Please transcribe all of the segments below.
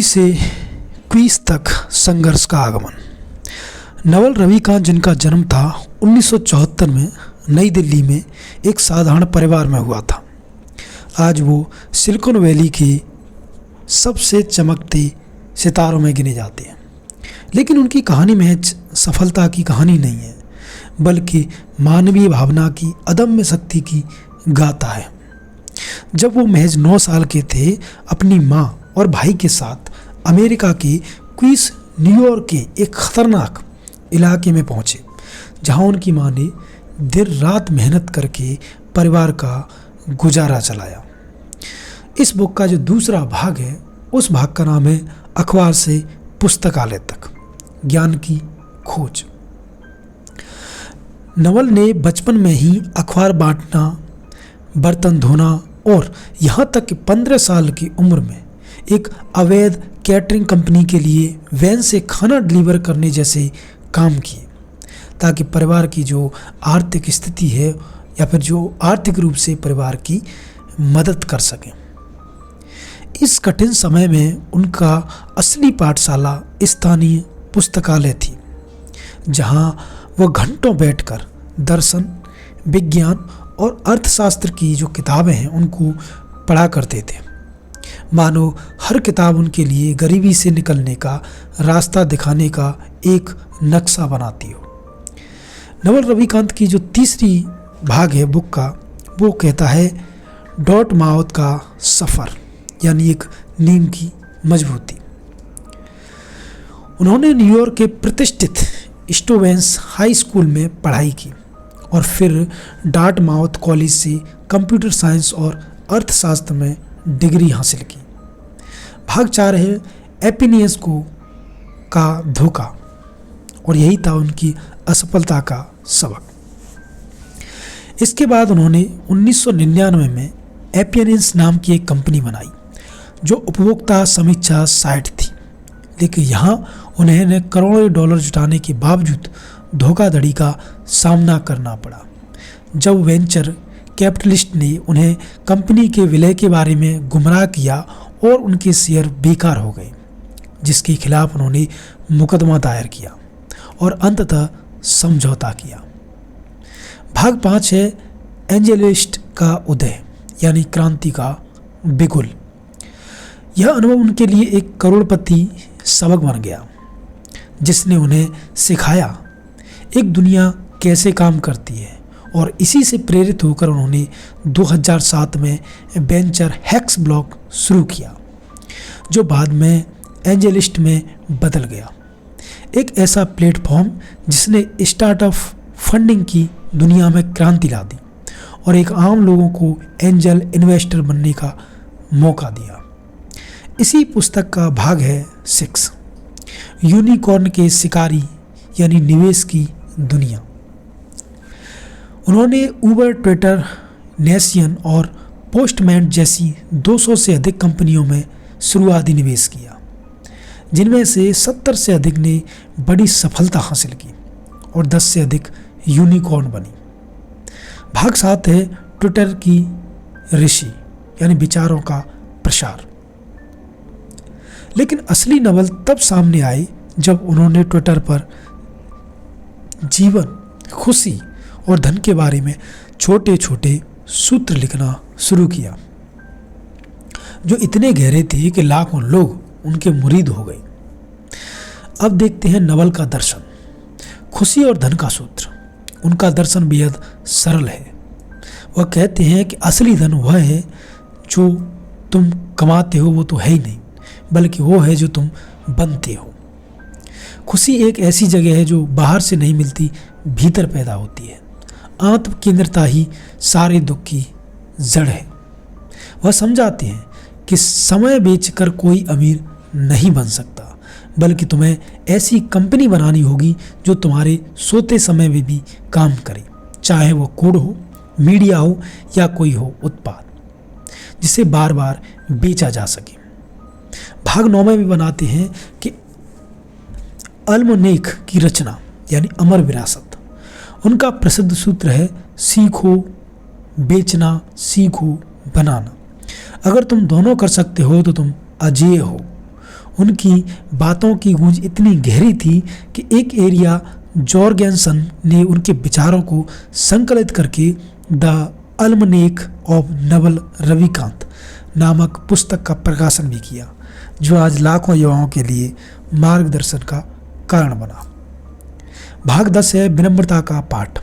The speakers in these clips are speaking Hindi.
से क्वीज तक संघर्ष का आगमन। नवल रविकांत, जिनका जन्म था 1974 में नई दिल्ली में एक साधारण परिवार में हुआ था, आज वो सिलिकॉन वैली के सबसे चमकते सितारों में गिने जाते हैं। लेकिन उनकी कहानी महज सफलता की कहानी नहीं है, बल्कि मानवीय भावना की अदम्य शक्ति की गाथा है। जब वो महज 9 साल के थे, अपनी माँ और भाई के साथ अमेरिका के क्वींस, न्यूयॉर्क के एक खतरनाक इलाके में पहुँचे, जहाँ उनकी माँ ने दिन रात मेहनत करके परिवार का गुजारा चलाया। इस बुक का जो दूसरा भाग है, उस भाग का नाम है अखबार से पुस्तकालय तक, ज्ञान की खोज। नवल ने बचपन में ही अखबार बांटना, बर्तन धोना और यहाँ तक कि 15 साल की उम्र में एक अवैध कैटरिंग कंपनी के लिए वैन से खाना डिलीवर करने जैसे काम किए, ताकि परिवार की जो आर्थिक स्थिति है या फिर जो आर्थिक रूप से परिवार की मदद कर सकें। इस कठिन समय में उनका असली पाठशाला स्थानीय पुस्तकालय थी, जहां वह घंटों बैठकर दर्शन, विज्ञान और अर्थशास्त्र की जो किताबें हैं उनको पढ़ा करते थे, मानो हर किताब उनके लिए गरीबी से निकलने का रास्ता दिखाने का एक नक्शा बनाती हो। नवल रविकांत की जो तीसरी भाग है बुक का, वो कहता है डॉट माउथ का सफ़र, यानी एक नींव की मजबूती। उन्होंने न्यूयॉर्क के प्रतिष्ठित स्टूवेंस हाई स्कूल में पढ़ाई की और फिर डार्टमाउथ कॉलेज से कंप्यूटर साइंस और अर्थशास्त्र में डिग्री हासिल की। भाग 4 है एपिनियस को का धोखा, और यही था उनकी असफलता का सबक। इसके बाद उन्होंने 1999 में एपिनियस नाम की एक कंपनी बनाई, जो उपभोक्ता समीक्षा साइट थी। लेकिन यहाँ उन्हें करोड़ों डॉलर जुटाने के बावजूद धोखाधड़ी का सामना करना पड़ा। जब वेंचर कैपिटलिस्ट ने उन्हें कंपनी के विलय के बारे में गुमराह किया और उनके शेयर बेकार हो गए, जिसके खिलाफ उन्होंने मुकदमा दायर किया और अंततः समझौता किया। भाग 5 है एंजेलिस्ट का उदय, यानी क्रांति का बिगुल। यह अनुभव उनके लिए एक करोड़पति सबक बन गया, जिसने उन्हें सिखाया एक दुनिया कैसे काम करती है, और इसी से प्रेरित होकर उन्होंने 2007 में वेंचर हैक्स ब्लॉग शुरू किया, जो बाद में एंजेलिस्ट में बदल गया। एक ऐसा प्लेटफॉर्म जिसने स्टार्टअप फंडिंग की दुनिया में क्रांति ला दी और एक आम लोगों को एंजल इन्वेस्टर बनने का मौका दिया। इसी पुस्तक का भाग है 6, यूनिकॉर्न के शिकारी, यानी निवेश की दुनिया। उन्होंने उबर, ट्विटर, नेसियन और पोस्टमैन जैसी 200 से अधिक कंपनियों में शुरुआती निवेश किया, जिनमें से 70 से अधिक ने बड़ी सफलता हासिल की और 10 से अधिक यूनिकॉर्न बनी। भाग 7 है ट्विटर की ऋषि, यानी विचारों का प्रसार। लेकिन असली नवल तब सामने आई जब उन्होंने ट्विटर पर जीवन, खुशी और धन के बारे में छोटे छोटे सूत्र लिखना शुरू किया, जो इतने गहरे थे कि लाखों लोग उनके मुरीद हो गए। अब देखते हैं नवल का दर्शन, खुशी और धन का सूत्र। उनका दर्शन बेहद सरल है। वह कहते हैं कि असली धन वह है जो तुम कमाते हो, वो तो है ही नहीं, बल्कि वो है जो तुम बनते हो। खुशी एक ऐसी जगह है जो बाहर से नहीं मिलती, भीतर पैदा होती है। आत्म केंद्रता ही सारे दुख की जड़ है। वह समझाते हैं कि समय बेचकर कोई अमीर नहीं बन सकता, बल्कि तुम्हें ऐसी कंपनी बनानी होगी जो तुम्हारे सोते समय में भी काम करे, चाहे वो कोड हो, मीडिया हो या कोई हो उत्पाद, जिसे बार बार बेचा जा सके। भाग 9 में भी बनाते हैं कि अल्मोनेक की रचना, यानी अमर विरासत। उनका प्रसिद्ध सूत्र है सीखो बेचना, सीखो बनाना। अगर तुम दोनों कर सकते हो तो तुम अजेय हो। उनकी बातों की गूंज इतनी गहरी थी कि एक एरिया जॉर्गेनसन ने उनके विचारों को संकलित करके द अल्मनेक ऑफ नवल रविकांत नामक पुस्तक का प्रकाशन भी किया, जो आज लाखों युवाओं के लिए मार्गदर्शन का कारण बना। भाग 10 है विनम्रता का पाठ,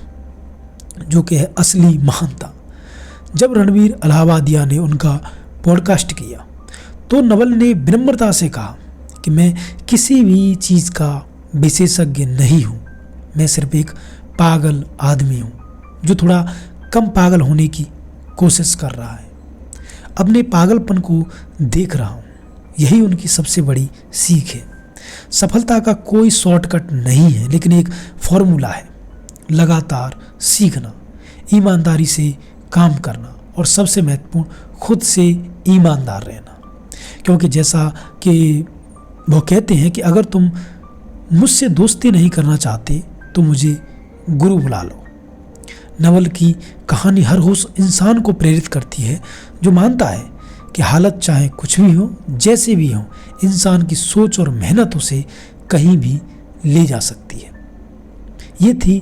जो कि है असली महानता। जब रणवीर अलाहाबादिया ने उनका पॉडकास्ट किया तो नवल ने विनम्रता से कहा कि मैं किसी भी चीज़ का विशेषज्ञ नहीं हूँ, मैं सिर्फ एक पागल आदमी हूँ जो थोड़ा कम पागल होने की कोशिश कर रहा है। अपने पागलपन को देख रहा हूँ, यही उनकी सबसे बड़ी सीख है। सफलता का कोई शॉर्टकट नहीं है, लेकिन एक फॉर्मूला है। लगातार सीखना, ईमानदारी से काम करना और सबसे महत्वपूर्ण खुद से ईमानदार रहना। क्योंकि जैसा कि वो कहते हैं कि अगर तुम मुझसे दोस्ती नहीं करना चाहते तो मुझे गुरु बुला लो। नवल की कहानी हर उस इंसान को प्रेरित करती है जो मानता है कि हालत चाहे कुछ भी हो, जैसे भी हो, इंसान की सोच और मेहनतों से कहीं भी ले जा सकती है। ये थी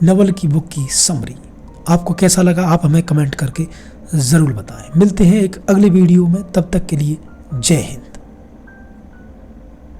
नवल की बुक की समरी। आपको कैसा लगा आप हमें कमेंट करके ज़रूर बताएं। मिलते हैं एक अगले वीडियो में, तब तक के लिए जय हिंद।